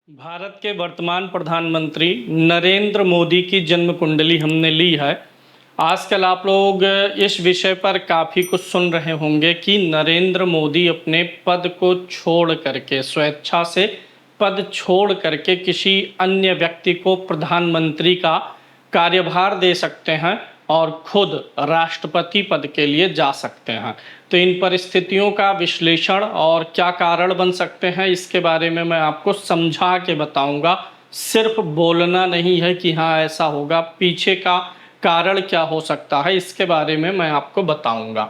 भारत के वर्तमान प्रधानमंत्री नरेंद्र मोदी की जन्म कुंडली हमने ली है। आजकल आप लोग इस विषय पर काफ़ी कुछ सुन रहे होंगे कि नरेंद्र मोदी अपने पद को छोड़ करके, स्वेच्छा से पद छोड़ करके किसी अन्य व्यक्ति को प्रधानमंत्री का कार्यभार दे सकते हैं और खुद राष्ट्रपति पद के लिए जा सकते हैं। तो इन परिस्थितियों का विश्लेषण और क्या कारण बन सकते हैं, इसके बारे में मैं आपको समझा के बताऊंगा। सिर्फ बोलना नहीं है कि हाँ ऐसा होगा, पीछे का कारण क्या हो सकता है इसके बारे में मैं आपको बताऊंगा।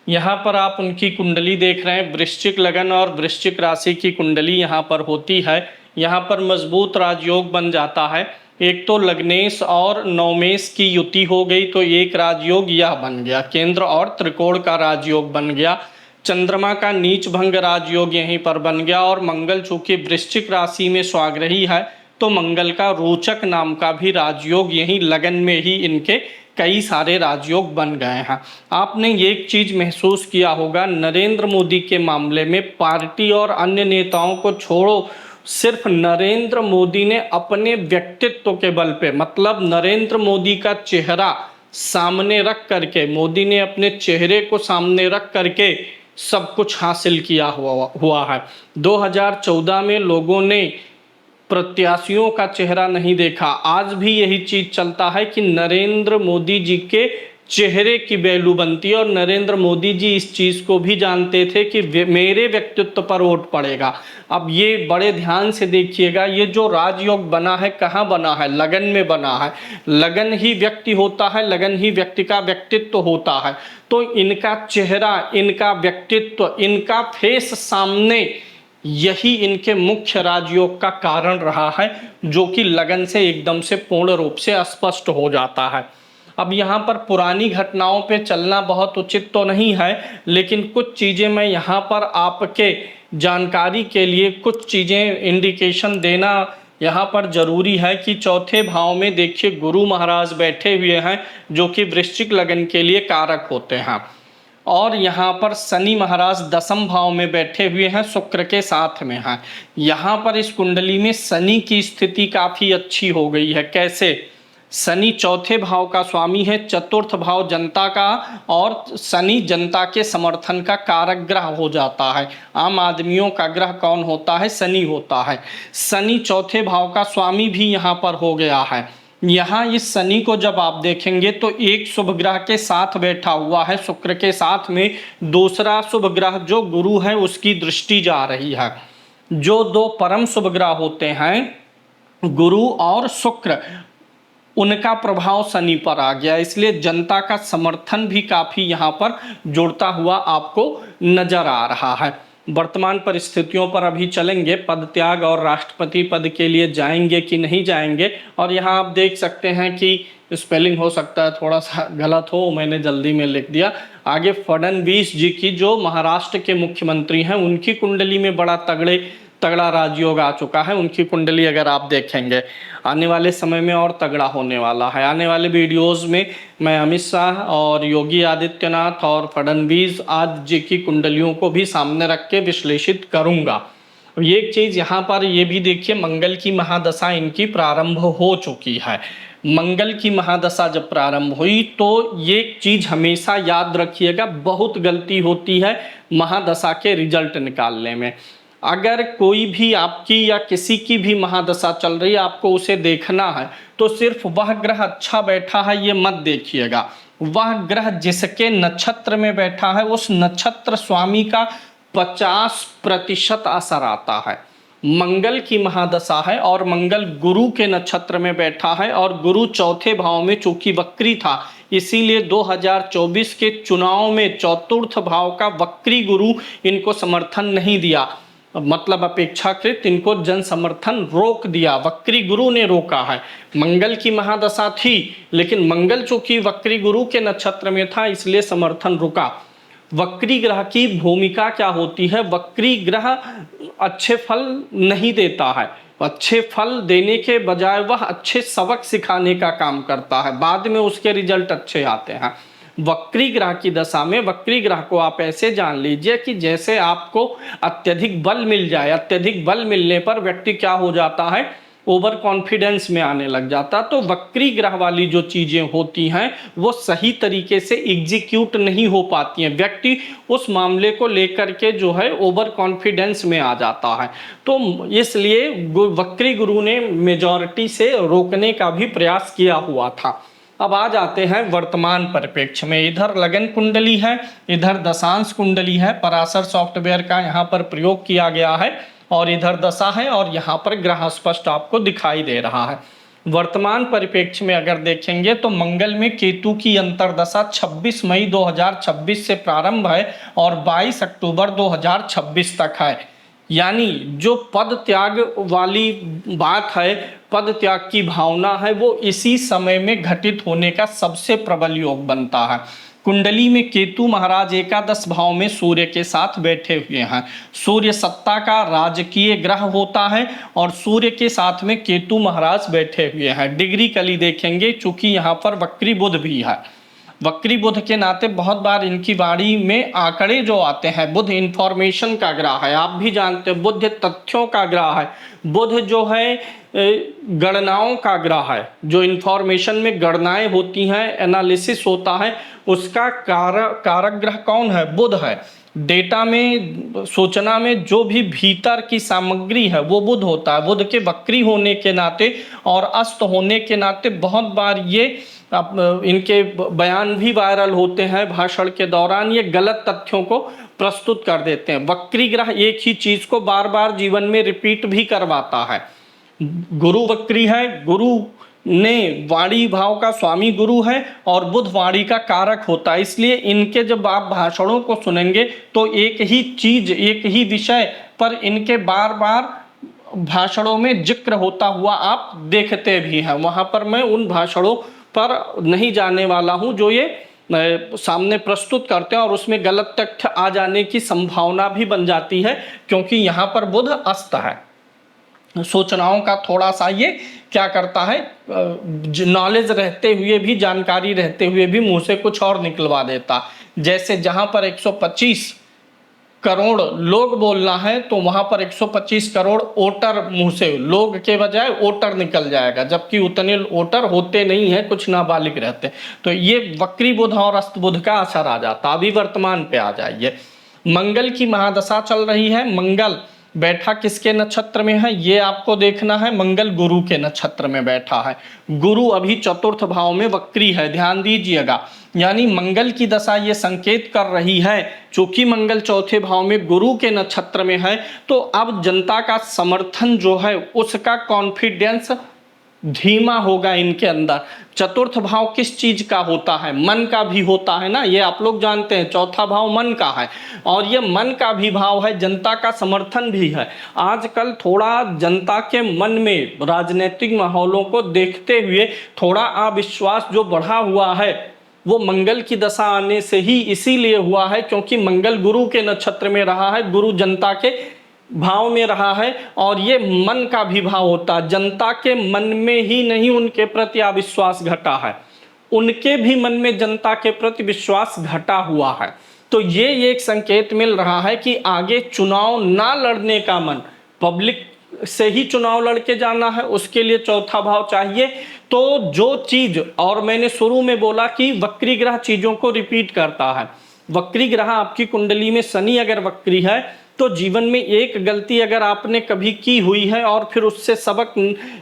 यहाँ पर आप उनकी कुंडली देख रहे हैं, वृश्चिक लगन और वृश्चिक राशि की कुंडली यहाँ पर होती है। यहाँ पर मजबूत राजयोग बन जाता है। एक तो लग्नेश और नवमेश की युति हो गई तो एक राजयोग यह बन गया, केंद्र और त्रिकोण का राजयोग बन गया। चंद्रमा का नीच भंग राजयोग यहीं पर बन गया और मंगल चूंकि वृश्चिक राशि में स्वाग्रही है तो मंगल का रोचक नाम का भी राजयोग यहीं लगन में ही इनके कई सारे राजयोग बन गए हैं। आपने एक चीज महसूस किया होगा, नरेंद्र मोदी के मामले में पार्टी और अन्य नेताओं को छोड़ो, सिर्फ नरेंद्र मोदी ने अपने व्यक्तित्व के बल पे, मतलब नरेंद्र मोदी का चेहरा सामने रख करके, मोदी ने अपने चेहरे को सामने रख करके सब कुछ हासिल किया हुआ है। 2014 में लोगों ने प्रत्याशियों का चेहरा नहीं देखा। आज भी यही चीज चलता है कि नरेंद्र मोदी जी के चेहरे की वैल्यू बनती है और नरेंद्र मोदी जी इस चीज को भी जानते थे कि मेरे व्यक्तित्व पर वोट पड़ेगा। अब ये बड़े ध्यान से देखिएगा, ये जो राजयोग बना है कहाँ बना है? लगन में बना है। लगन ही व्यक्ति होता है, लगन ही व्यक्ति का व्यक्तित्व होता है। तो इनका चेहरा, इनका व्यक्तित्व, इनका फेस सामने, यही इनके मुख्य राजयोग का कारण रहा है, जो कि लगन से एकदम से पूर्ण रूप से स्पष्ट हो जाता है। अब यहाँ पर पुरानी घटनाओं पे चलना बहुत उचित तो नहीं है, लेकिन कुछ चीज़ें मैं यहाँ पर आपके जानकारी के लिए कुछ चीज़ें इंडिकेशन देना यहाँ पर जरूरी है कि चौथे भाव में देखिए गुरु महाराज बैठे हुए हैं, जो कि वृश्चिक लगन के लिए कारक होते हैं। और यहाँ पर शनि महाराज दसम भाव में बैठे हुए हैं, शुक्र के साथ में हैं। यहाँ पर इस कुंडली में शनि की स्थिति काफ़ी अच्छी हो गई है। कैसे? शनि चौथे भाव का स्वामी है, चतुर्थ भाव जनता का, और शनि जनता के समर्थन का कारक ग्रह हो जाता है। आम आदमियों का ग्रह कौन होता है? शनि होता है। शनि चौथे भाव का स्वामी भी यहाँ पर हो गया है। यहाँ इस शनि को जब आप देखेंगे तो एक शुभ ग्रह के साथ बैठा हुआ है, शुक्र के साथ में दूसरा शुभ ग्रह जो गुरु है उसकी दृष्टि जा रही है। जो दो परम शुभ ग्रह होते हैं, गुरु और शुक्र, उनका प्रभाव शनि पर आ गया, इसलिए जनता का समर्थन भी काफ़ी यहाँ पर जुड़ता हुआ आपको नजर आ रहा है। वर्तमान परिस्थितियों पर अभी चलेंगे, पद त्याग और राष्ट्रपति पद के लिए जाएंगे कि नहीं जाएंगे। और यहाँ आप देख सकते हैं कि स्पेलिंग हो सकता है थोड़ा सा गलत हो, मैंने जल्दी में लिख दिया। आगे फडणवीस जी की, जो महाराष्ट्र के मुख्यमंत्री हैं, उनकी कुंडली में बड़ा तगड़ा राजयोग आ चुका है। उनकी कुंडली अगर आप देखेंगे आने वाले समय में और तगड़ा होने वाला है। आने वाले वीडियोस में मैं अमित शाह और योगी आदित्यनाथ और फडणवीस आदि जी की कुंडलियों को भी सामने रख के विश्लेषित करूंगा। ये एक चीज़ यहाँ पर ये भी देखिए, मंगल की महादशा इनकी प्रारंभ हो चुकी है। मंगल की महादशा जब प्रारंभ हुई तो ये चीज़ हमेशा याद रखिएगा, बहुत गलती होती है महादशा के रिजल्ट निकालने में। अगर कोई भी आपकी या किसी की भी महादशा चल रही है, आपको उसे देखना है तो सिर्फ वह ग्रह अच्छा बैठा है ये मत देखिएगा। वह ग्रह जिसके नक्षत्र में बैठा है उस नक्षत्र स्वामी का 50% असर आता है। मंगल की महादशा है और मंगल गुरु के नक्षत्र में बैठा है और गुरु चौथे भाव में चूंकि वक्री था, इसीलिए 2024 के चुनाव में चतुर्थ भाव का वक्री गुरु इनको समर्थन नहीं दिया, मतलब अपेक्षाकृत इनको जन समर्थन रोक दिया, वक्री गुरु ने रोका है। मंगल की महादशा थी लेकिन मंगल चूंकि वक्री गुरु के नक्षत्र में था इसलिए समर्थन रुका। वक्री ग्रह की भूमिका क्या होती है? वक्री ग्रह अच्छे फल नहीं देता है, अच्छे फल देने के बजाय वह अच्छे सबक सिखाने का काम करता है, बाद में उसके रिजल्ट अच्छे आते हैं। वक्री ग्रह की दशा में वक्री ग्रह को आप ऐसे जान लीजिए कि जैसे आपको अत्यधिक बल मिल जाए, अत्यधिक बल मिलने पर व्यक्ति क्या हो जाता है, ओवर कॉन्फिडेंस में आने लग जाता। तो वक्री ग्रह वाली जो चीजें होती हैं वो सही तरीके से एग्जीक्यूट नहीं हो पाती हैं, व्यक्ति उस मामले को लेकर के जो है ओवर कॉन्फिडेंस में आ जाता है। तो इसलिए वक्री गुरु ने मेजॉरिटी से रोकने का भी प्रयास किया हुआ था। अब आ जाते हैं वर्तमान परिप्रेक्ष्य में। इधर लगन कुंडली है, इधर दशांश कुंडली है, पराशर सॉफ्टवेयर का यहाँ पर प्रयोग किया गया है, और इधर दशा है और यहाँ पर ग्रह स्पष्ट आपको दिखाई दे रहा है। वर्तमान परिप्रेक्ष्य में अगर देखेंगे तो मंगल में केतु की अंतरदशा 26 मई 2026 से प्रारंभ है और 22 अक्टूबर 2026 तक है। यानी जो पद त्याग वाली बात है, पद त्याग की भावना है, वो इसी समय में घटित होने का सबसे प्रबल योग बनता है। कुंडली में केतु महाराज एकादश भाव में सूर्य के साथ बैठे हुए हैं। सूर्य सत्ता का राजकीय ग्रह होता है और सूर्य के साथ में केतु महाराज बैठे हुए हैं। डिग्री कली देखेंगे, चूंकि यहाँ पर वक्री बुध भी है। वक्री बुध के नाते बहुत बार इनकी वाणी में आंकड़े जो आते हैं, बुध इंफॉर्मेशन का ग्रह है, आप भी जानते हैं, बुध तथ्यों का ग्रह है, बुध जो है गणनाओं का ग्रह है। जो इंफॉर्मेशन में गणनाएं होती हैं, एनालिसिस होता है, उसका कारक ग्रह कौन है? बुध है। डेटा में, सूचना में जो भी भीतर की सामग्री है वो बुध होता है। बुध के वक्री होने के नाते और अस्त होने के नाते बहुत बार ये इनके बयान भी वायरल होते हैं, भाषण के दौरान ये गलत तथ्यों को प्रस्तुत कर देते हैं। वक्री ग्रह एक ही चीज को बार बार जीवन में रिपीट भी करवाता है। गुरु वक्री है, गुरु ने वाणी भाव का स्वामी गुरु है और बुध वाणी का कारक होता है। इसलिए इनके जब आप भाषणों को सुनेंगे तो एक ही चीज, एक ही विषय पर इनके बार बार भाषणों में जिक्र होता हुआ आप देखते भी हैं। वहां पर मैं उन भाषणों पर नहीं जाने वाला हूं जो ये सामने प्रस्तुत करते हैं, और उसमें गलत तथ्य आ जाने की संभावना भी बन जाती है, क्योंकि यहाँ पर बुध अस्त है। सूचनाओं का थोड़ा सा ये क्या करता है, नॉलेज रहते हुए भी, जानकारी रहते हुए भी मुंह से कुछ और निकलवा देता। जैसे जहां पर 125 करोड़ लोग बोलना है तो वहां पर 125 करोड़ वोटर मुंह से, लोग के बजाय वोटर निकल जाएगा, जबकि उतने वोटर होते नहीं है, कुछ नाबालिग रहते। तो ये वक्री बुध और अस्त बुध का असर आ जाता। अभी वर्तमान पे आ जाइए। मंगल की महादशा चल रही है। मंगल बैठा किसके नक्षत्र में है ये आपको देखना है। मंगल गुरु के नक्षत्र में बैठा है। गुरु अभी चतुर्थ भाव में वक्री है, ध्यान दीजिएगा। यानी मंगल की दशा ये संकेत कर रही है, चूंकि मंगल चौथे भाव में गुरु के नक्षत्र में है, तो अब जनता का समर्थन जो है उसका कॉन्फिडेंस धीमा होगा इनके अंदर। चतुर्थ भाव किस चीज का होता है? मन का भी होता है ना, ये आप लोग जानते हैं। चौथा भाव मन का है और ये मन का भी भाव है, जनता का समर्थन भी है। आजकल थोड़ा जनता के मन में राजनीतिक माहौलों को देखते हुए थोड़ा अविश्वास जो बढ़ा हुआ है वो मंगल की दशा आने से ही इसीलिए हुआ है, क्योंकि मंगल गुरु के नक्षत्र में रहा है, गुरु जनता के भाव में रहा है, और ये मन का भी भाव होता है। जनता के मन में ही नहीं उनके प्रति अविश्वास घटा है, उनके भी मन में जनता के प्रति विश्वास घटा हुआ है। तो ये एक संकेत मिल रहा है कि आगे चुनाव ना लड़ने का मन, पब्लिक से ही चुनाव लड़के जाना है, उसके लिए चौथा भाव चाहिए। तो जो चीज, और मैंने शुरू में बोला कि वक्री ग्रह चीजों को रिपीट करता है। वक्री ग्रह आपकी कुंडली में शनि अगर वक्री है तो जीवन में एक गलती अगर आपने कभी की हुई है और फिर उससे सबक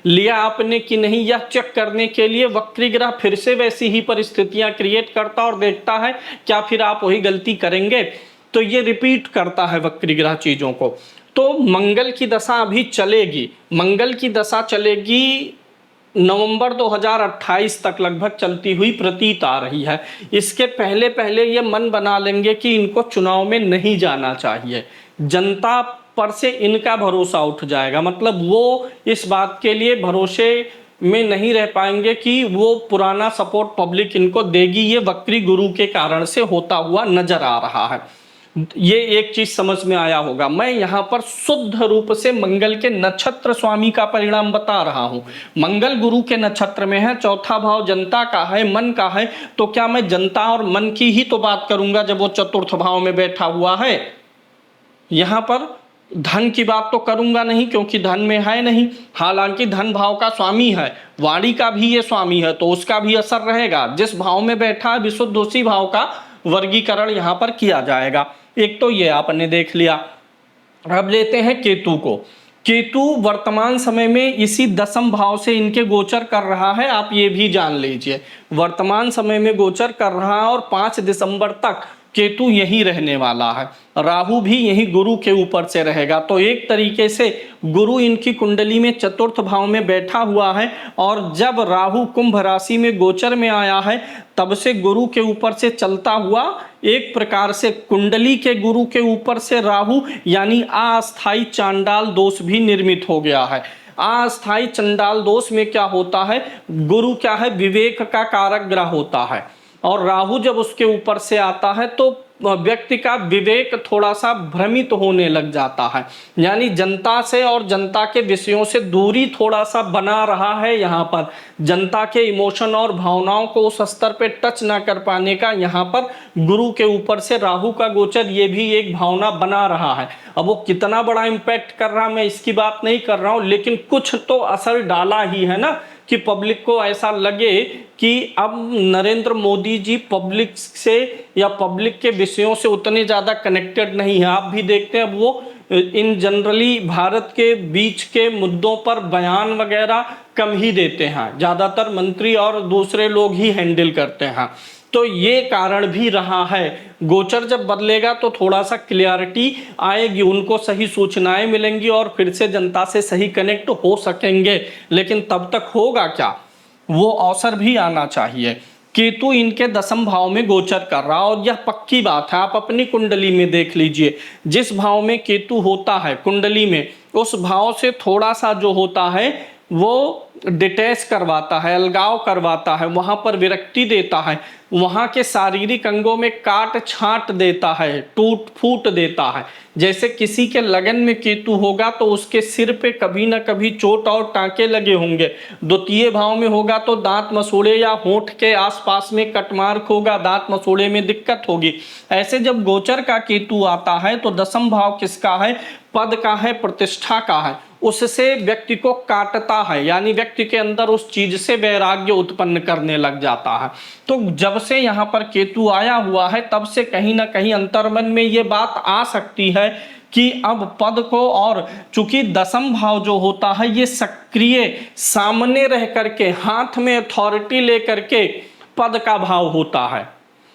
लिया आपने कि नहीं, यह चेक करने के लिए वक्री ग्रह फिर से वैसी ही परिस्थितियां क्रिएट करता और देखता है क्या फिर आप वही गलती करेंगे। तो ये रिपीट करता है वक्री ग्रह चीजों को। तो मंगल की दशा अभी चलेगी, मंगल की दशा चलेगी नवंबर 2028 तक लगभग चलती हुई प्रतीत आ रही है। इसके पहले पहले ये मन बना लेंगे कि इनको चुनाव में नहीं जाना चाहिए, जनता पर से इनका भरोसा उठ जाएगा। मतलब वो इस बात के लिए भरोसे में नहीं रह पाएंगे कि वो पुराना सपोर्ट पब्लिक इनको देगी। ये वक्री गुरु के कारण से होता हुआ नजर आ रहा है। ये एक चीज समझ में आया होगा। मैं यहाँ पर शुद्ध रूप से मंगल के नक्षत्र स्वामी का परिणाम बता रहा हूं। मंगल गुरु के नक्षत्र में है, चौथा भाव जनता का है, मन का है, तो क्या मैं जनता और मन की ही तो बात करूंगा जब वो चतुर्थ भाव में बैठा हुआ है। यहाँ पर धन की बात तो करूंगा नहीं, क्योंकि धन में है नहीं। हालांकि धन भाव का स्वामी है, वाणी का भी ये स्वामी है, तो उसका भी असर रहेगा। जिस भाव में बैठा है विशुद्ध उसी भाव का वर्गीकरण यहाँ पर किया जाएगा। एक तो ये आपने देख लिया। अब लेते हैं केतु को। केतु वर्तमान समय में इसी दसम भाव से इनके गोचर कर रहा है, आप ये भी जान लीजिए। वर्तमान समय में गोचर कर रहा है और 5 दिसंबर तक केतु यही रहने वाला है। राहु भी यही गुरु के ऊपर से रहेगा। तो एक तरीके से गुरु इनकी कुंडली में चतुर्थ भाव में बैठा हुआ है, और जब राहु कुंभ राशि में गोचर में आया है तब से गुरु के ऊपर से चलता हुआ एक प्रकार से कुंडली के गुरु के ऊपर से राहु यानी अस्थाई चांडाल दोष भी निर्मित हो गया है। अस्थाई चंडाल दोष में क्या होता है, गुरु क्या है, विवेक का कारक ग्रह होता है, और राहु जब उसके ऊपर से आता है तो व्यक्ति का विवेक थोड़ा सा भ्रमित होने लग जाता है, यानी जनता से और जनता के विषयों से दूरी थोड़ा सा बना रहा है। यहाँ पर जनता के इमोशन और भावनाओं को उस स्तर पे टच ना कर पाने का यहाँ पर गुरु के ऊपर से राहु का गोचर ये भी एक भावना बना रहा है। अब वो कितना बड़ा इम्पैक्ट कर रहा मैं इसकी बात नहीं कर रहा हूँ, लेकिन कुछ तो असर डाला ही है ना, कि पब्लिक को ऐसा लगे कि अब नरेंद्र मोदी जी पब्लिक से या पब्लिक के विषयों से उतने ज़्यादा कनेक्टेड नहीं है। आप भी देखते हैं अब वो इन जनरली भारत के बीच के मुद्दों पर बयान वगैरह कम ही देते हैं, ज़्यादातर मंत्री और दूसरे लोग ही हैंडल करते हैं। तो ये कारण भी रहा है। गोचर जब बदलेगा तो थोड़ा सा क्लियरिटी आएगी, उनको सही सूचनाएं मिलेंगी और फिर से जनता से सही कनेक्ट हो सकेंगे। लेकिन तब तक होगा क्या, वो अवसर भी आना चाहिए। केतु इनके दसम भाव में गोचर कर रहा, और यह पक्की बात है, आप अपनी कुंडली में देख लीजिए। जिस भाव में केतु होता है कुंडली में, उस भाव से थोड़ा सा जो होता है वो डिटैच करवाता है, अलगाव करवाता है, वहाँ पर विरक्ति देता है, वहाँ के शारीरिक अंगों में काट छांट देता है, टूट फूट देता है। जैसे किसी के लगन में केतु होगा तो उसके सिर पे कभी ना कभी चोट और टांके लगे होंगे। द्वितीय भाव में होगा तो दांत मसूड़े या होंठ के आसपास में कटमार्क होगा, दांत मसूड़े में दिक्कत होगी। ऐसे जब गोचर का केतु आता है तो दसम भाव किसका है, पद का है, प्रतिष्ठा का है, उससे व्यक्ति को काटता है, यानी व्यक्ति के अंदर उस चीज से वैराग्य उत्पन्न करने लग जाता है। तो जब से यहाँ पर केतु आया हुआ है तब से कहीं ना कहीं अंतर्मन में ये बात आ सकती है कि अब पद को, और चूंकि दसम भाव जो होता है ये सक्रिय सामने रह करके हाथ में अथॉरिटी लेकर के पद का भाव होता है,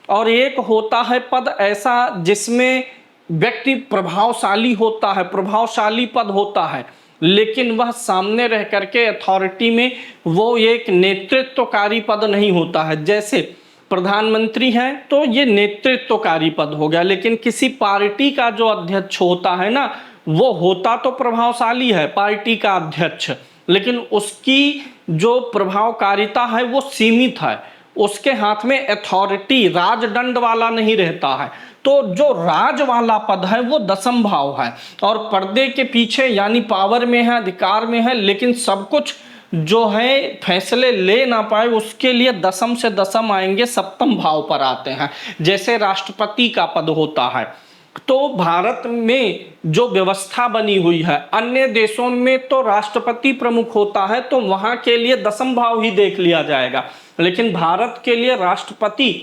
और एक होता है पद ऐसा जिसमें व्यक्ति प्रभावशाली होता है, प्रभावशाली पद होता है, लेकिन वह सामने रह करके अथॉरिटी में वो एक नेतृत्वकारी पद नहीं होता है। जैसे प्रधानमंत्री हैं तो ये नेतृत्वकारी पद हो गया, लेकिन किसी पार्टी का जो अध्यक्ष होता है ना, वो होता तो प्रभावशाली है पार्टी का अध्यक्ष, लेकिन उसकी जो प्रभावकारिता है वो सीमित है, उसके हाथ में अथॉरिटी राजदंड वाला नहीं रहता है। तो जो राज वाला पद है वो दसम भाव है, और पर्दे के पीछे यानी पावर में है, अधिकार में है, लेकिन सब कुछ जो है फैसले ले ना पाए, उसके लिए दसम से दसम आएंगे, सप्तम भाव पर आते हैं। जैसे राष्ट्रपति का पद होता है, तो भारत में जो व्यवस्था बनी हुई है, अन्य देशों में तो राष्ट्रपति प्रमुख होता है तो वहां के लिए दसम भाव ही देख लिया जाएगा, लेकिन भारत के लिए राष्ट्रपति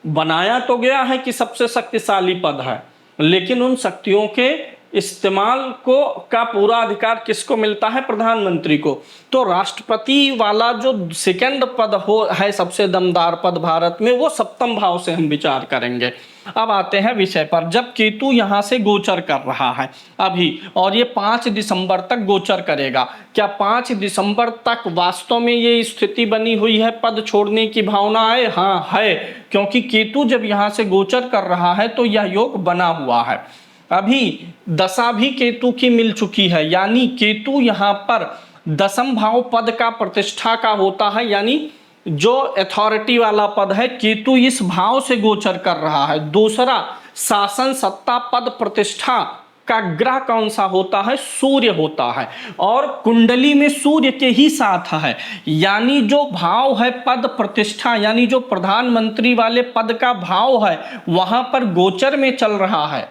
बनाया तो गया है कि सबसे शक्तिशाली पद है, लेकिन उन शक्तियों के इस्तेमाल को का पूरा अधिकार किसको मिलता है, प्रधानमंत्री को। तो राष्ट्रपति वाला जो सेकंड पद हो है सबसे दमदार पद भारत में, वो सप्तम भाव से हम विचार करेंगे। अब आते हैं विषय पर। जब केतु यहाँ से गोचर कर रहा है अभी, और ये 5 दिसंबर तक गोचर करेगा, क्या 5 दिसंबर तक वास्तव में ये स्थिति बनी हुई है पद छोड़ने की भावना है? हाँ है, क्योंकि केतु जब यहाँ से गोचर कर रहा है तो यह योग बना हुआ है। अभी दशा भी केतु की मिल चुकी है, यानी केतु यहाँ पर दसम भाव पद का प्रतिष्ठा का होता है, यानी जो अथॉरिटी वाला पद है, केतु इस भाव से गोचर कर रहा है। दूसरा शासन सत्ता पद प्रतिष्ठा का ग्रह कौन सा होता है? सूर्य होता है, और कुंडली में सूर्य के ही साथ है। यानी जो भाव है पद प्रतिष्ठा, यानी जो प्रधानमंत्री वाले पद का भाव है वहां पर गोचर में चल रहा है,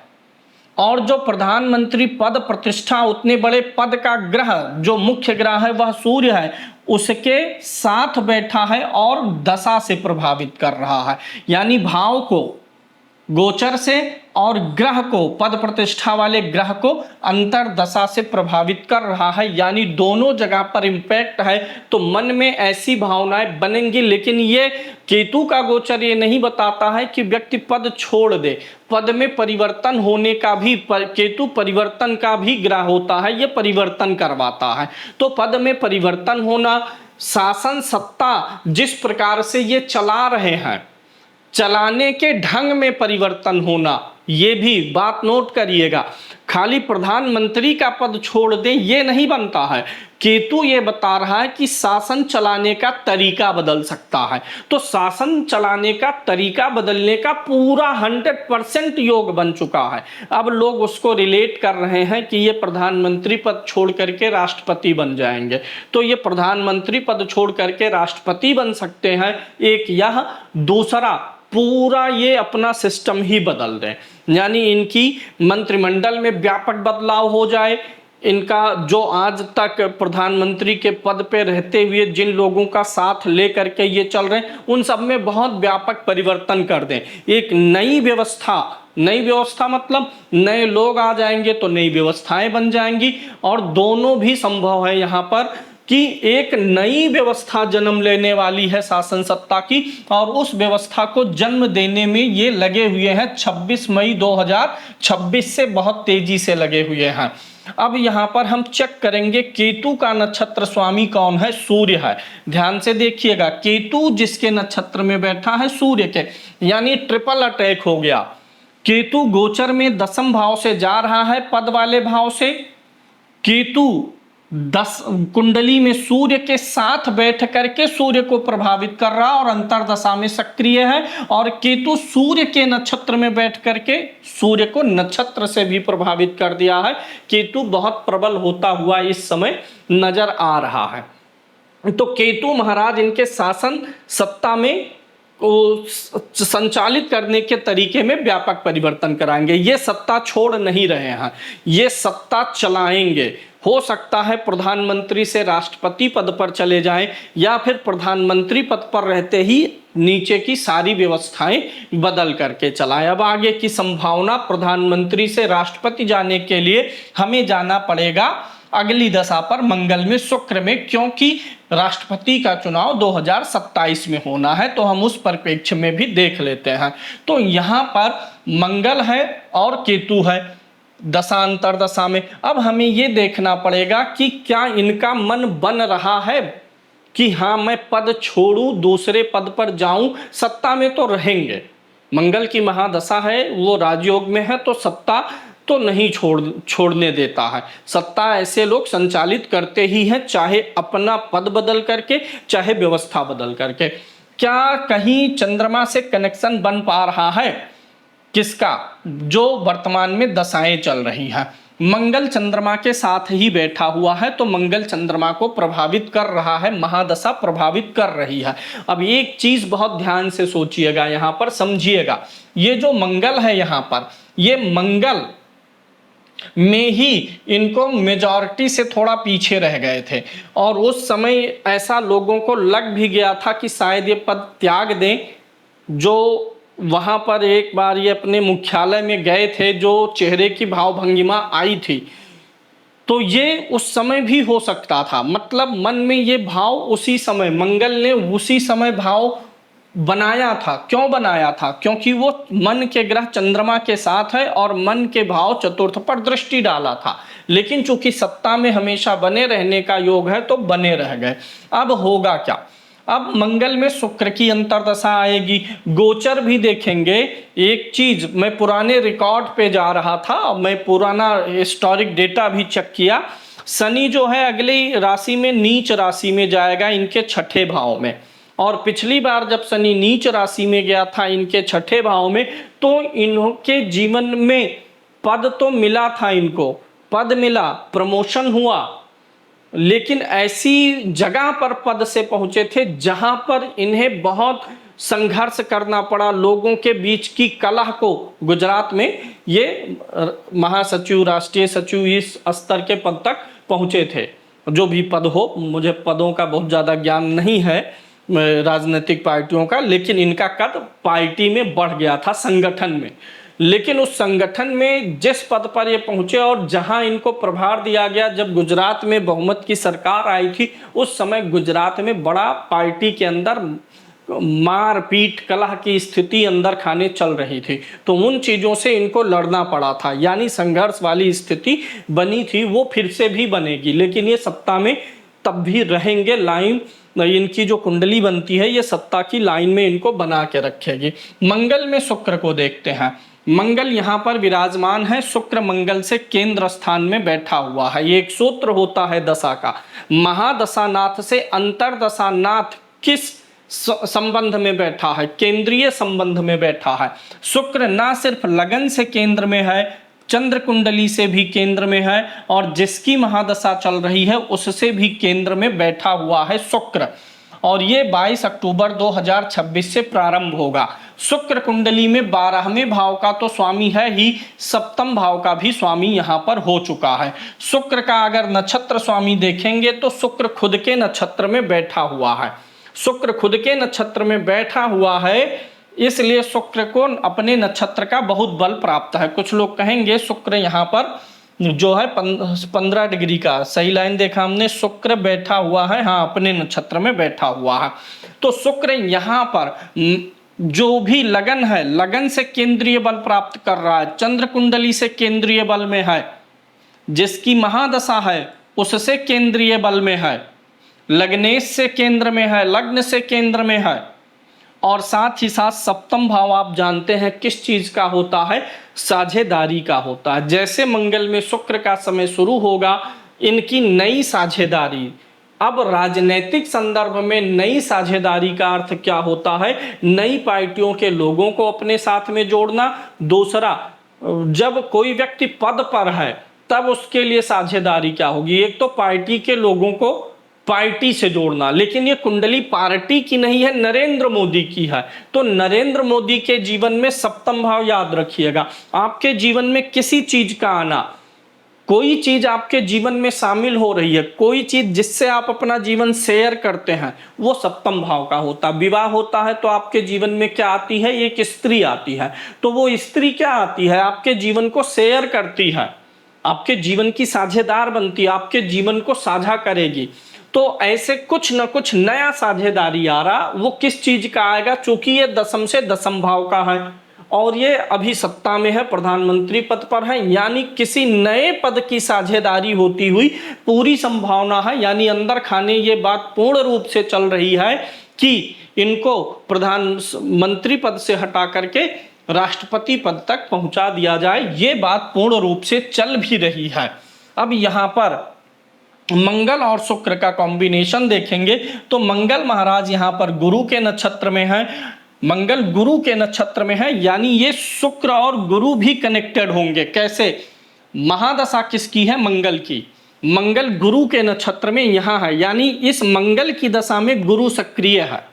और जो प्रधानमंत्री पद प्रतिष्ठा उतने बड़े पद का ग्रह जो मुख्य ग्रह है वह सूर्य है, उसके साथ बैठा है और दशा से प्रभावित कर रहा है। यानी भाव को गोचर से और ग्रह को, पद प्रतिष्ठा वाले ग्रह को अंतर दशा से प्रभावित कर रहा है। यानी दोनों जगह पर इंपैक्ट है, तो मन में ऐसी भावनाएं बनेंगी। लेकिन ये केतु का गोचर ये नहीं बताता है कि व्यक्ति पद छोड़ दे। पद में परिवर्तन होने का भी, केतु परिवर्तन का भी ग्रह होता है, ये परिवर्तन करवाता है। तो पद में परिवर्तन होना, शासन सत्ता जिस प्रकार से ये चला रहे हैं, चलाने के ढंग में परिवर्तन होना, ये भी बात नोट करिएगा। खाली प्रधानमंत्री का पद छोड़ दें ये नहीं बनता है। केतु ये बता रहा है कि शासन चलाने का तरीका बदल सकता है। तो शासन चलाने का तरीका बदलने का पूरा 100% योग बन चुका है। अब लोग उसको रिलेट कर रहे हैं कि ये प्रधानमंत्री पद छोड़ करके राष्ट्रपति बन जाएंगे। तो ये प्रधानमंत्री पद छोड़ करके राष्ट्रपति बन सकते हैं, एक यह। दूसरा, पूरा ये अपना सिस्टम ही बदल दें, यानी इनकी मंत्रिमंडल में व्यापक बदलाव हो जाए। इनका जो आज तक प्रधानमंत्री के पद पे रहते हुए जिन लोगों का साथ लेकर के ये चल रहे हैं, उन सब में बहुत व्यापक परिवर्तन कर दें। एक नई व्यवस्था मतलब नए लोग आ जाएंगे तो नई व्यवस्थाएं बन जाएंगी। और दोनों भी संभव है यहाँ पर कि एक नई व्यवस्था जन्म लेने वाली है शासन सत्ता की, और उस व्यवस्था को जन्म देने में ये लगे हुए हैं। 26 मई 2026 से बहुत तेजी से लगे हुए हैं। अब यहाँ पर हम चेक करेंगे केतु का नक्षत्र स्वामी कौन है? सूर्य है। ध्यान से देखिएगा, केतु जिसके नक्षत्र में बैठा है सूर्य के, यानी ट्रिपल अटैक हो गया। केतु गोचर में 10वें भाव से जा रहा है, पद वाले भाव से। केतु 10 कुंडली में सूर्य के साथ बैठ करके सूर्य को प्रभावित कर रहा और अंतरदशा में सक्रिय है। और केतु सूर्य के नक्षत्र में बैठ करके सूर्य को नक्षत्र से भी प्रभावित कर दिया है। केतु बहुत प्रबल होता हुआ इस समय नजर आ रहा है। तो केतु महाराज इनके शासन सत्ता में संचालित करने के तरीके में व्यापक परिवर्तन कराएंगे। ये सत्ता छोड़ नहीं रहे हैं, ये सत्ता चलाएंगे। हो सकता है प्रधानमंत्री से राष्ट्रपति पद पर चले जाएं, या फिर प्रधानमंत्री पद पर रहते ही नीचे की सारी व्यवस्थाएं बदल करके चलाएं। अब आगे की संभावना, प्रधानमंत्री से राष्ट्रपति जाने के लिए हमें जाना पड़ेगा अगली दशा पर, मंगल में, शुक्र में, क्योंकि राष्ट्रपति का चुनाव 2027 में होना है। तो हम उस परिप्रेक्ष्य में भी देख लेते हैं। तो यहाँ पर मंगल है और केतु है दशा अंतरदशा में। अब हमें ये देखना पड़ेगा कि क्या इनका मन बन रहा है कि हाँ मैं पद छोड़ूं, दूसरे पद पर जाऊं। सत्ता में तो रहेंगे, मंगल की महादशा है, वो राजयोग में है, तो सत्ता तो नहीं छोड़ने देता है। सत्ता ऐसे लोग संचालित करते ही हैं, चाहे अपना पद बदल करके, चाहे व्यवस्था बदल करके। क्या कहीं चंद्रमा से कनेक्शन बन पा रहा है? किसका? जो वर्तमान में दशाएं चल रही हैं। मंगल चंद्रमा के साथ ही बैठा हुआ है, तो मंगल चंद्रमा को प्रभावित कर रहा है, महादशा प्रभावित कर रही है। अब एक चीज बहुत ध्यान से सोचिएगा, यहाँ पर समझिएगा। ये जो मंगल है यहाँ पर, ये मंगल में ही इनको मेजॉरिटी से थोड़ा पीछे रह गए थे, और उस समय ऐसा लोगों को लग भी गया था कि शायद ये पद त्याग दें। जो वहाँ पर एक बार ये अपने मुख्यालय में गए थे, जो चेहरे की भाव भंगिमा आई थी, तो ये उस समय भी हो सकता था। मतलब मन में ये भाव उसी समय, मंगल ने उसी समय भाव बनाया था। क्यों बनाया था? क्योंकि वो मन के ग्रह चंद्रमा के साथ है और मन के भाव चतुर्थ पर दृष्टि डाला था। लेकिन चूंकि सत्ता में हमेशा बने रहने का योग है, तो बने रह गए। अब होगा क्या? अब मंगल में शुक्र की अंतरदशा आएगी। गोचर भी देखेंगे। एक चीज, मैं पुराने रिकॉर्ड पे जा रहा था, मैं पुराना हिस्टोरिक डेटा भी चेक किया। शनि जो है अगली राशि में नीच राशि में जाएगा, इनके 6ठे भाव में, और पिछली बार जब शनि नीच राशि में गया था इनके छठे भाव में, तो इनके जीवन में पद तो मिला था, इनको पद मिला, प्रमोशन हुआ, लेकिन ऐसी जगह पर पद से पहुंचे थे जहां पर इन्हें बहुत संघर्ष करना पड़ा, लोगों के बीच की कलह को। गुजरात में ये महासचिव, राष्ट्रीय सचिव, इस स्तर के पद तक पहुंचे थे। जो भी पद हो, मुझे पदों का बहुत ज़्यादा ज्ञान नहीं है राजनीतिक पार्टियों का, लेकिन इनका कद पार्टी में बढ़ गया था, संगठन में। लेकिन उस संगठन में जिस पद पर ये पहुंचे और जहां इनको प्रभार दिया गया, जब गुजरात में बहुमत की सरकार आई थी, उस समय गुजरात में बड़ा पार्टी के अंदर मारपीट, कलह की स्थिति अंदर खाने चल रही थी। तो उन चीज़ों से इनको लड़ना पड़ा था, यानी संघर्ष वाली स्थिति बनी थी, वो फिर से भी बनेगी। लेकिन ये सत्ता में तब भी रहेंगे, लाइन इनकी जो कुंडली बनती है ये सत्ता की लाइन में इनको बना के रखेगी। मंगल में शुक्र को देखते हैं। मंगल यहाँ पर विराजमान है, शुक्र मंगल से केंद्र स्थान में बैठा हुआ है। ये एक सूत्र होता है दशा का, महादशानाथ से अंतरदशानाथ किस संबंध में बैठा है, केंद्रीय संबंध में बैठा है। शुक्र ना सिर्फ लगन से केंद्र में है, चंद्र कुंडली से भी केंद्र में है, और जिसकी महादशा चल रही है उससे भी केंद्र में बैठा हुआ है शुक्र। और ये 22 अक्टूबर 2026 से प्रारंभ होगा। शुक्र कुंडली में 12वें भाव का तो स्वामी है ही, सप्तम भाव का भी स्वामी यहाँ पर हो चुका है। शुक्र का अगर नक्षत्र स्वामी देखेंगे तो शुक्र खुद के नक्षत्र में बैठा हुआ है। शुक्र खुद के नक्षत्र में बैठा हुआ है, इसलिए शुक्र को अपने नक्षत्र का बहुत बल प्राप्त है। कुछ लोग कहेंगे शुक्र यहाँ पर जो है 15 डिग्री का, सही लाइन देखा हमने, शुक्र बैठा हुआ है, हाँ अपने नक्षत्र में बैठा हुआ है। तो शुक्र यहाँ पर जो भी लगन है, लगन से केंद्रीय बल प्राप्त कर रहा है, चंद्र कुंडली से केंद्रीय बल में है, जिसकी महादशा है उससे केंद्रीय बल में है, लग्नेश से केंद्र में है, लग्न से केंद्र में है, और साथ ही साथ सप्तम भाव आप जानते हैं किस चीज का होता है, साझेदारी का होता है। जैसे मंगल में शुक्र का समय शुरू होगा, इनकी नई साझेदारी। अब राजनीतिक संदर्भ में नई साझेदारी का अर्थ क्या होता है, नई पार्टियों के लोगों को अपने साथ में जोड़ना। दूसरा, जब कोई व्यक्ति पद पर है तब उसके लिए साझेदारी क्या होगी, एक तो पार्टी के लोगों को पार्टी से जोड़ना, लेकिन ये कुंडली पार्टी की नहीं है, नरेंद्र मोदी की है। तो नरेंद्र मोदी के जीवन में सप्तम भाव याद रखिएगा। आपके जीवन में किसी चीज का आना, कोई चीज आपके जीवन में शामिल हो रही है, कोई चीज जिससे आप अपना जीवन शेयर करते हैं, वो सप्तम भाव का होता है। विवाह होता है तो आपके जीवन में क्या आती है, एक स्त्री आती है, तो वो स्त्री क्या आती है, आपके जीवन को शेयर करती है, आपके जीवन की साझेदार बनती है, आपके जीवन को साझा करेगी। तो ऐसे कुछ न कुछ नया साझेदारी आ रहा, वो किस चीज का आएगा, चूंकि ये दशम से दशम भाव का है और ये अभी सत्ता में है, प्रधानमंत्री पद पर है, यानी किसी नए पद की साझेदारी होती हुई पूरी संभावना है। यानी अंदर खाने ये बात पूर्ण रूप से चल रही है कि इनको प्रधानमंत्री पद से हटा करके राष्ट्रपति पद तक पहुंचा दिया जाए, ये बात पूर्ण रूप से चल भी रही है। अब यहाँ पर मंगल और शुक्र का कॉम्बिनेशन देखेंगे तो मंगल महाराज यहाँ पर गुरु के नक्षत्र में है, मंगल गुरु के नक्षत्र में है, यानी ये शुक्र और गुरु भी कनेक्टेड होंगे। कैसे, महादशा किसकी है, मंगल की, मंगल गुरु के नक्षत्र में यहाँ है, यानी इस मंगल की दशा में गुरु सक्रिय है,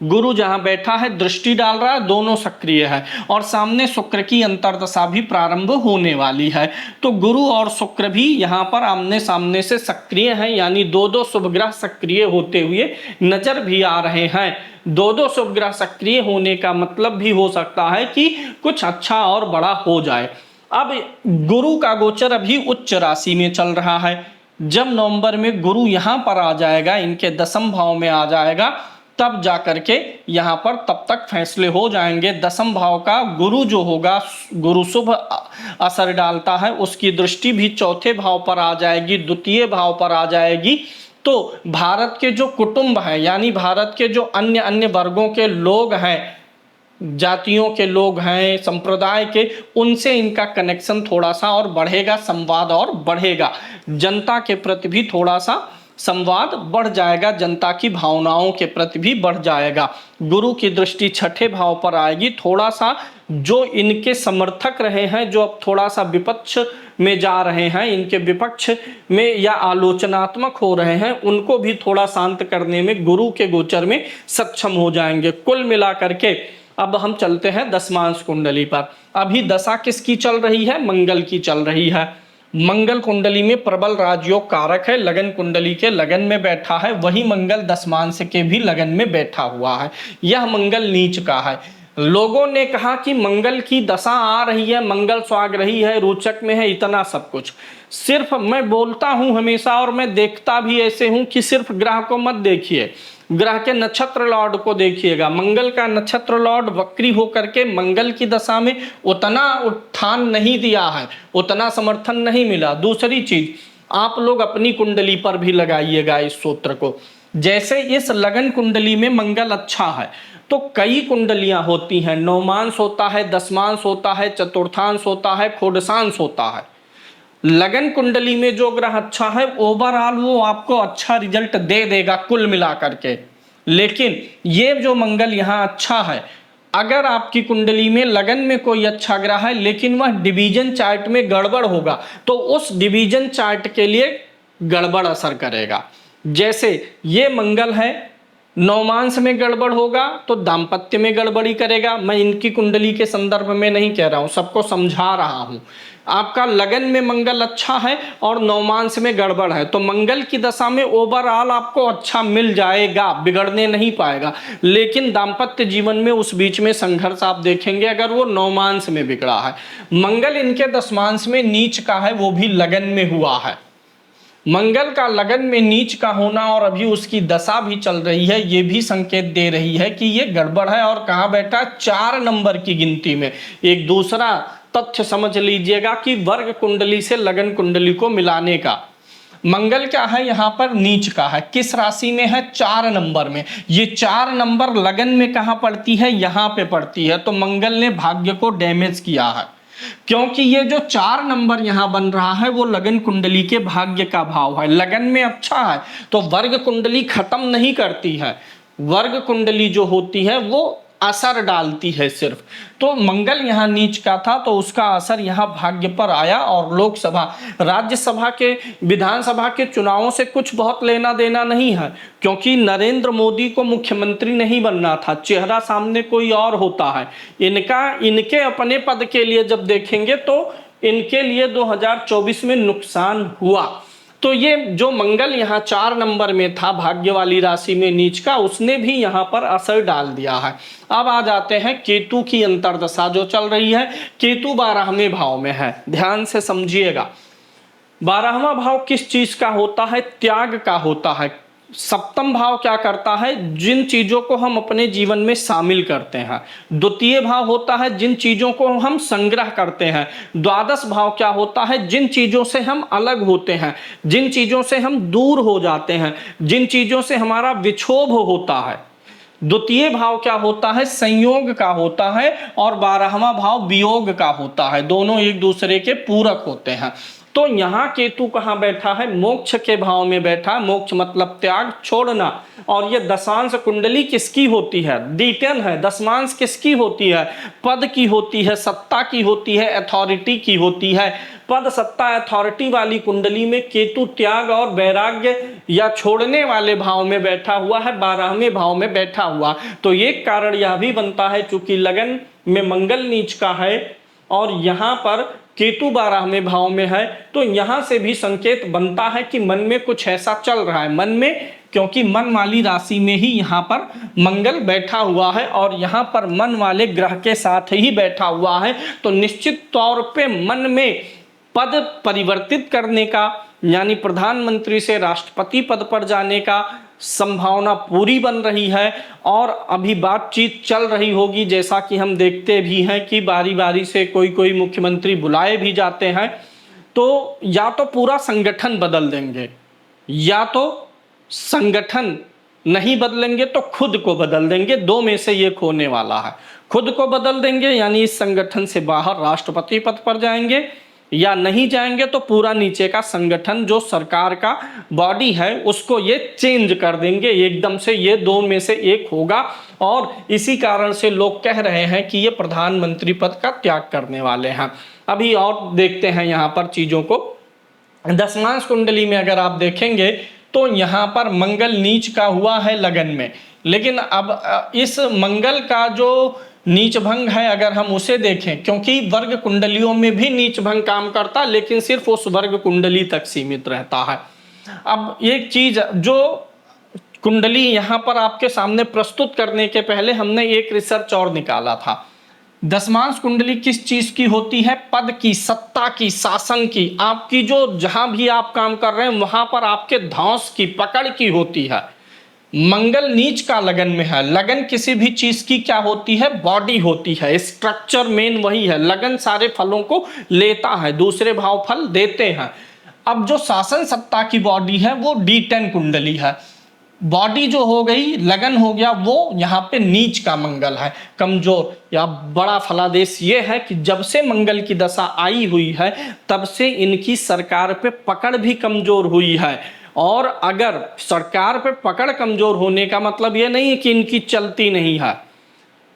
गुरु जहां बैठा है दृष्टि डाल रहा है, दोनों सक्रिय है, और सामने शुक्र की अंतर्दशा भी प्रारंभ होने वाली है। तो गुरु और शुक्र भी यहाँ पर आमने सामने से सक्रिय हैं, यानी दो दो शुभ ग्रह सक्रिय होते हुए नजर भी आ रहे हैं। दो दो शुभ ग्रह सक्रिय होने का मतलब भी हो सकता है कि कुछ अच्छा और बड़ा हो जाए। अब गुरु का गोचर अभी उच्च राशि में चल रहा है, जब नवंबर में गुरु यहाँ पर आ जाएगा, इनके दशम भाव में आ जाएगा, तब जाकर के यहाँ पर तब तक फैसले हो जाएंगे। दशम भाव का गुरु जो होगा, गुरु शुभ असर डालता है, उसकी दृष्टि भी चौथे भाव पर आ जाएगी, द्वितीय भाव पर आ जाएगी। तो भारत के जो कुटुंब हैं, यानी भारत के जो अन्य अन्य वर्गों के लोग हैं, जातियों के लोग हैं, संप्रदाय के, उनसे इनका कनेक्शन थोड़ा सा और बढ़ेगा, संवाद और बढ़ेगा, जनता के प्रति भी थोड़ा सा संवाद बढ़ जाएगा, जनता की भावनाओं के प्रति भी बढ़ जाएगा। गुरु की दृष्टि छठे भाव पर आएगी। थोड़ा सा जो इनके समर्थक रहे हैं, जो अब थोड़ा सा विपक्ष में जा रहे हैं, इनके विपक्ष में या आलोचनात्मक हो रहे हैं, उनको भी थोड़ा शांत करने में गुरु के गोचर में सक्षम हो जाएंगे। कुल मिलाकर के अब हम चलते हैं दशमांश कुंडली पर। अभी दशा किसकी चल रही है? मंगल की चल रही है। मंगल कुंडली में प्रबल राजयोग कारक है, लगन कुंडली के लगन में बैठा है, वही मंगल दशमांश के भी लगन में बैठा हुआ है। यह मंगल नीच का है। लोगों ने कहा कि मंगल की दशा आ रही है, मंगल स्वाग्रही है, रोचक में है, इतना सब कुछ। सिर्फ मैं बोलता हूं हमेशा और मैं देखता भी ऐसे हूं कि सिर्फ ग्रह को मत देखिए, ग्रह के नक्षत्र लॉर्ड को देखिएगा। मंगल का नक्षत्र लॉर्ड वक्री होकर के मंगल की दशा में उतना उत्थान नहीं दिया है, उतना समर्थन नहीं मिला। दूसरी चीज, आप लोग अपनी कुंडली पर भी लगाइएगा इस सूत्र को। जैसे इस लगन कुंडली में मंगल अच्छा है, तो कई कुंडलियां होती हैं, नौमांश होता है, दशमांश होता है, चतुर्थांश होता है, खोडसांश होता है। लगन कुंडली में जो ग्रह अच्छा है, ओवरऑल वो आपको अच्छा रिजल्ट दे देगा कुल मिलाकर के। लेकिन ये जो मंगल यहाँ अच्छा है, अगर आपकी कुंडली में लगन में कोई अच्छा ग्रह है लेकिन वह डिवीजन चार्ट में गड़बड़ होगा, तो उस डिवीजन चार्ट के लिए गड़बड़ असर करेगा। जैसे ये मंगल है, नौमांश में गड़बड़ होगा तो दाम्पत्य में गड़बड़ी करेगा। मैं इनकी कुंडली के संदर्भ में नहीं कह रहा हूं, सबको समझा रहा हूं। आपका लगन में मंगल अच्छा है और नौमांश में गड़बड़ है, तो मंगल की दशा में ओवरऑल आपको अच्छा मिल जाएगा, बिगड़ने नहीं पाएगा। लेकिन दाम्पत्य जीवन में उस बीच में संघर्ष आप देखेंगे अगर वो नौमांश में बिगड़ा है। मंगल इनके दशमांश में नीच का है, वो भी लगन में हुआ है। मंगल का लगन में नीच का होना और अभी उसकी दशा भी चल रही है, ये भी संकेत दे रही है कि ये गड़बड़ है। और कहाँ बैठा? 4 नंबर की गिनती में। एक दूसरा तथ्य समझ लीजिएगा कि वर्ग कुंडली से लगन कुंडली को मिलाने का, मंगल क्या है यहाँ पर? नीच का है। किस राशि में है? 4 नंबर में। ये 4 नंबर लगन में कहाँ पड़ती है? यहाँ पे पड़ती है। तो मंगल ने भाग्य को डैमेज किया है, क्योंकि ये जो 4 नंबर यहां बन रहा है वो लगन कुंडली के भाग्य का भाव है। लगन में अच्छा है तो वर्ग कुंडली खत्म नहीं करती है, वर्ग कुंडली जो होती है वो असर डालती है सिर्फ। तो मंगल यहाँ नीच का था तो उसका असर यहाँ भाग्य पर आया। और लोकसभा, राज्यसभा के, विधानसभा के चुनावों से कुछ बहुत लेना देना नहीं है, क्योंकि नरेंद्र मोदी को मुख्यमंत्री नहीं बनना था, चेहरा सामने कोई और होता है। इनके अपने पद के लिए जब देखेंगे तो इनके लिए 2024 में नुकसान हुआ। तो ये जो मंगल यहाँ 4 नंबर में था भाग्य वाली राशि में नीच का, उसने भी यहाँ पर असर डाल दिया है। अब आ जाते हैं केतु की अंतर्दशा जो चल रही है। केतु 12वें भाव में है, ध्यान से समझिएगा। 12वां भाव किस चीज का होता है? त्याग का होता है। सप्तम भाव क्या करता है? जिन चीजों को हम अपने जीवन में शामिल करते हैं। द्वितीय भाव होता है जिन चीजों को हम संग्रह करते हैं। द्वादश भाव क्या होता है? जिन चीजों से हम अलग होते हैं, जिन चीजों से हम दूर हो जाते हैं, जिन चीजों से हमारा विक्षोभ होता है। द्वितीय भाव क्या होता है? संयोग का होता है। और 12वां भाव वियोग का होता है। दोनों एक दूसरे के पूरक होते हैं। तो यहाँ केतु कहाँ बैठा है? मोक्ष के भाव में बैठा। मोक्ष मतलब त्याग, छोड़ना। और ये दशांश कुंडली किसकी होती है? D10 है। दशमांश किसकी होती है? पद की होती है, सत्ता की होती है, अथॉरिटी की होती है। पद, सत्ता, अथॉरिटी वाली कुंडली में केतु त्याग और वैराग्य या छोड़ने वाले भाव में बैठा हुआ है, 12वें भाव में बैठा हुआ। तो एक कारण यह भी बनता है चूंकि लगन में मंगल नीच का है और यहाँ पर केतु 12वें भाव में है, तो यहाँ से भी संकेत बनता है कि मन में कुछ ऐसा चल रहा है। मन में, क्योंकि मन वाली राशि में ही यहाँ पर मंगल बैठा हुआ है और यहाँ पर मन वाले ग्रह के साथ ही बैठा हुआ है, तो निश्चित तौर पे मन में पद परिवर्तित करने का, यानी प्रधानमंत्री से राष्ट्रपति पद पर जाने का संभावना पूरी बन रही है। और अभी बातचीत चल रही होगी, जैसा कि हम देखते भी हैं कि बारी बारी से कोई कोई मुख्यमंत्री बुलाए भी जाते हैं। तो या तो पूरा संगठन बदल देंगे, या तो संगठन नहीं बदलेंगे तो खुद को बदल देंगे। 2 में से ये होने वाला है। खुद को बदल देंगे यानी इस संगठन से बाहर राष्ट्रपति पद पर जाएंगे, या नहीं जाएंगे तो पूरा नीचे का संगठन जो सरकार का बॉडी है उसको ये चेंज कर देंगे, एकदम से ये दो में से एक होगा। और इसी कारण से लोग कह रहे हैं कि ये प्रधानमंत्री पद का त्याग करने वाले हैं। अभी और देखते हैं यहाँ पर चीज़ों को। दशमांश कुंडली में अगर आप देखेंगे तो यहाँ पर मंगल नीच का हुआ है लगन में, लेकिन अब इस मंगल का जो नीच भंग है अगर हम उसे देखें, क्योंकि वर्ग कुंडलियों में भी नीच भंग काम करता लेकिन सिर्फ उस वर्ग कुंडली तक सीमित रहता है। अब एक चीज जो कुंडली यहाँ पर आपके सामने प्रस्तुत करने के पहले हमने एक रिसर्च और निकाला था। दशमांश कुंडली किस चीज की होती है? पद की, सत्ता की, शासन की, आपकी जो जहां भी आप काम कर रहे हैं वहां पर आपके धौंस की, पकड़ की होती है। मंगल नीच का लगन में है। लगन किसी भी चीज की क्या होती है? बॉडी होती है, स्ट्रक्चर मेन वही है। लगन सारे फलों को लेता है, दूसरे भाव फल देते हैं। अब जो शासन सत्ता की बॉडी है वो D10 कुंडली है। बॉडी जो हो गई, लगन हो गया, वो यहाँ पे नीच का मंगल है, कमजोर। या बड़ा फलादेश ये है कि जब से मंगल की दशा आई हुई है तब से इनकी सरकार पे पकड़ भी कमजोर हुई है। और अगर सरकार पे पकड़ कमजोर होने का मतलब ये नहीं है कि इनकी चलती नहीं है।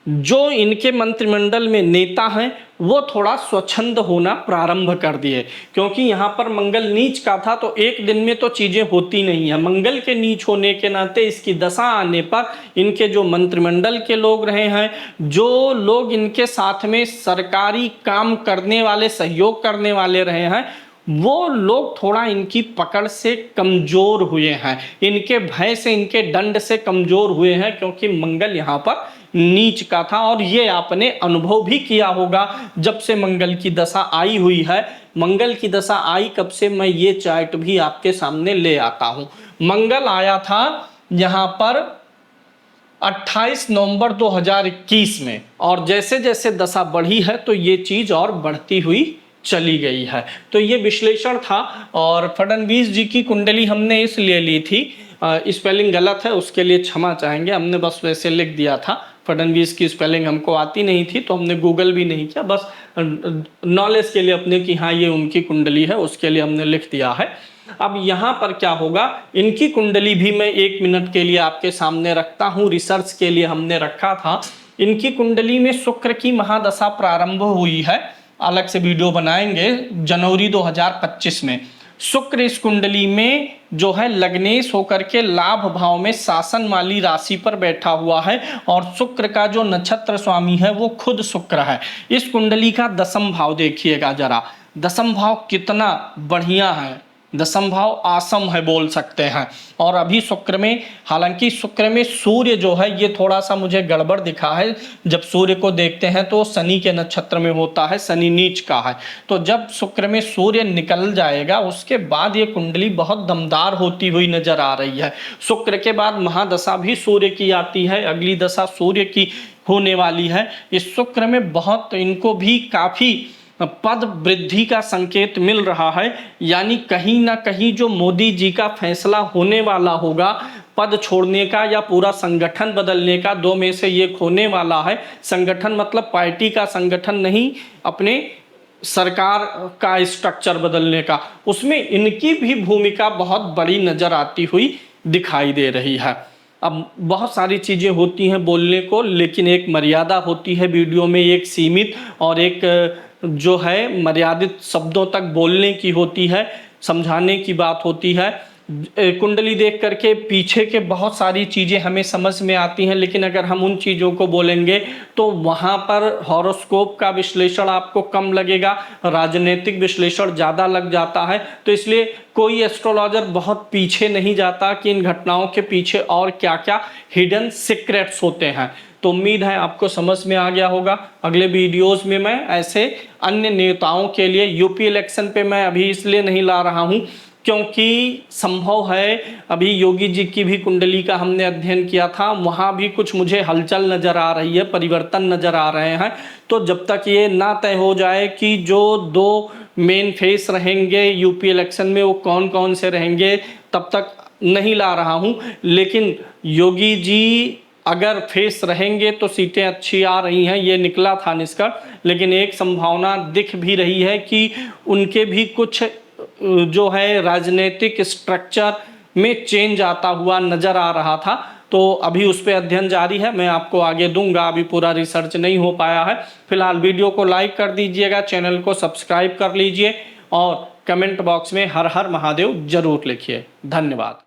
जो इनके मंत्रिमंडल में नेता हैं वो थोड़ा स्वच्छंद होना प्रारंभ कर दिए, क्योंकि यहाँ पर मंगल नीच का था तो एक दिन में तो चीजें होती नहीं है। मंगल के नीच होने के नाते इसकी दशा आने पर इनके जो मंत्रिमंडल के लोग रहे हैं, जो लोग इनके साथ में सरकारी काम करने वाले, सहयोग करने वाले रहे हैं, वो लोग थोड़ा इनकी पकड़ से कमजोर हुए हैं, इनके भय से, इनके दंड से कमजोर हुए हैं, क्योंकि मंगल यहाँ पर नीच का था। और ये आपने अनुभव भी किया होगा जब से मंगल की दशा आई हुई है। मंगल की दशा आई कब से, मैं ये चार्ट भी आपके सामने ले आता हूं। मंगल आया था यहाँ पर 28 नवंबर 2021 में, और जैसे जैसे दशा बढ़ी है तो ये चीज और बढ़ती हुई चली गई है। तो ये विश्लेषण था। और फडणवीस जी की कुंडली हमने इसलिए ली थी, स्पेलिंग गलत है उसके लिए क्षमा चाहेंगे, हमने बस वैसे लिख दिया था। फडणवीस की स्पेलिंग हमको आती नहीं थी तो हमने गूगल भी नहीं किया, बस नॉलेज के लिए अपने कि हाँ ये उनकी कुंडली है उसके लिए हमने लिख दिया है। अब यहाँ पर क्या होगा, इनकी कुंडली भी मैं 1 मिनट के लिए आपके सामने रखता हूँ, रिसर्च के लिए हमने रखा था। इनकी कुंडली में शुक्र की महादशा प्रारंभ हुई है, अलग से वीडियो बनाएंगे, जनवरी 2025 में। शुक्र इस कुंडली में जो है लग्नेश होकर के लाभ भाव में शासन वाली राशि पर बैठा हुआ है, और शुक्र का जो नक्षत्र स्वामी है वो खुद शुक्र है। इस कुंडली का दशम भाव देखिएगा जरा, दशम भाव कितना बढ़िया है, दशम भाव आसम है बोल सकते हैं। और अभी शुक्र में, हालांकि शुक्र में सूर्य जो है ये थोड़ा सा मुझे गड़बड़ दिखा है। जब सूर्य को देखते हैं तो शनि के नक्षत्र में होता है, शनि नीच का है। तो जब शुक्र में सूर्य निकल जाएगा उसके बाद ये कुंडली बहुत दमदार होती हुई नजर आ रही है। शुक्र के बाद महादशा भी सूर्य की आती है, अगली दशा सूर्य की होने वाली है। इस शुक्र में बहुत इनको भी काफ़ी पद वृद्धि का संकेत मिल रहा है, यानी कहीं ना कहीं जो मोदी जी का फैसला होने वाला होगा पद छोड़ने का या पूरा संगठन बदलने का, दो में से ये होने वाला है। संगठन मतलब पार्टी का संगठन नहीं, अपने सरकार का स्ट्रक्चर बदलने का, उसमें इनकी भी भूमिका बहुत बड़ी नजर आती हुई दिखाई दे रही है। अब बहुत सारी चीज़ें होती हैं बोलने को, लेकिन एक मर्यादा होती है वीडियो में, एक सीमित और एक जो है मर्यादित शब्दों तक बोलने की होती है, समझाने की बात होती है। कुंडली देख करके पीछे के बहुत सारी चीज़ें हमें समझ में आती हैं, लेकिन अगर हम उन चीज़ों को बोलेंगे तो वहाँ पर हॉरोस्कोप का विश्लेषण आपको कम लगेगा, राजनीतिक विश्लेषण ज़्यादा लग जाता है। तो इसलिए कोई एस्ट्रोलॉजर बहुत पीछे नहीं जाता कि इन घटनाओं के पीछे और क्या क्या हिडन सीक्रेट्स होते हैं। तो उम्मीद है आपको समझ में आ गया होगा। अगले वीडियोस में मैं ऐसे अन्य नेताओं के लिए, यूपी इलेक्शन पे मैं अभी इसलिए नहीं ला रहा हूँ क्योंकि संभव है, अभी योगी जी की भी कुंडली का हमने अध्ययन किया था, वहाँ भी कुछ मुझे हलचल नज़र आ रही है, परिवर्तन नज़र आ रहे हैं। तो जब तक ये ना तय हो जाए कि जो 2 मेन फेस रहेंगे यूपी इलेक्शन में वो कौन कौन से रहेंगे, तब तक नहीं ला रहा हूँ। लेकिन योगी जी अगर फेस रहेंगे तो सीटें अच्छी आ रही हैं, ये निकला था निष्कर्ष। लेकिन एक संभावना दिख भी रही है कि उनके भी कुछ जो है राजनीतिक स्ट्रक्चर में चेंज आता हुआ नज़र आ रहा था। तो अभी उस पर अध्ययन जारी है, मैं आपको आगे दूंगा, अभी पूरा रिसर्च नहीं हो पाया है। फिलहाल वीडियो को लाइक कर दीजिएगा, चैनल को सब्सक्राइब कर लीजिए और कमेंट बॉक्स में हर हर महादेव जरूर लिखिए। धन्यवाद।